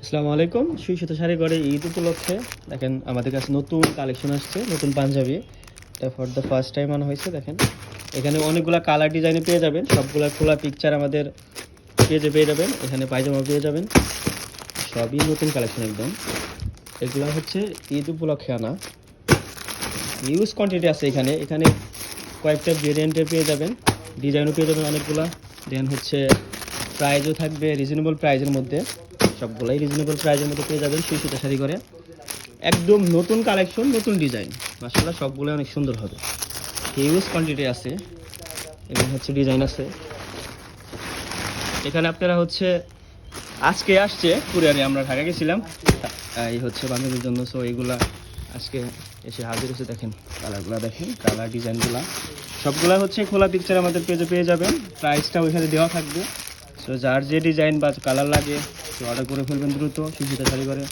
আসসালামু আলাইকুম। সুইসুতো শাড়ি ঘরে ঈদ উপলক্ষে দেখেন আমাদের কাছে নতুন কালেকশন আসছে, নতুন পাঞ্জাবি। এটা ফর দ্য ফার্স্ট টাইম আনা হয়েছে। দেখেন এখানে অনেকগুলা কালার ডিজাইনে পেয়ে যাবেন, সবগুলা খোলা পিকচার আমাদের পেজে পেয়ে যাবেন। এখানে পায়জামা পেয়ে যাবেন, সবই নতুন কালেকশন একদম। এগুলা হচ্ছে ঈদ উপলক্ষে আনা, ইউজ কোয়ান্টিটি আছে এখানে। এখানে কয়েকটা ভেরিয়েন্টের পেয়ে যাবেন, ডিজাইনও পেয়ে যাবেন অনেকগুলা। দেন হচ্ছে প্রাইজও থাকবে রিজনেবল প্রাইজের মধ্যে, সবগুলাই রিজনেবল প্রাইজের মধ্যে পেয়ে যাবেন সুইসুতো শাড়ি করে। একদম নতুন কালেকশন, নতুন ডিজাইন, মাশাআল্লাহ সবগুলো অনেক সুন্দর হবে। হিউজ কোয়ান্টিটি আছে এবং হচ্ছে ডিজাইন আছে। এখানে আপনারা হচ্ছে আজকে আসছে কুরিয়ারে, আমরা ঢাকা গেছিলাম এই হচ্ছে বান্ধবীর জন্য। সো এইগুলা আজকে এসে হাজির হচ্ছে। দেখেন কালারগুলো, দেখেন কালার ডিজাইনগুলো সবগুলা হচ্ছে খোলা পিকচার আমাদের পেজে পেয়ে যাবেন। প্রাইসটা ওইখানে দেওয়া থাকবে। সো যার যে ডিজাইন বা কালার লাগে সে অর্ডার করে ফেলবেন দ্রুত সুবিধা শাড়ি করে।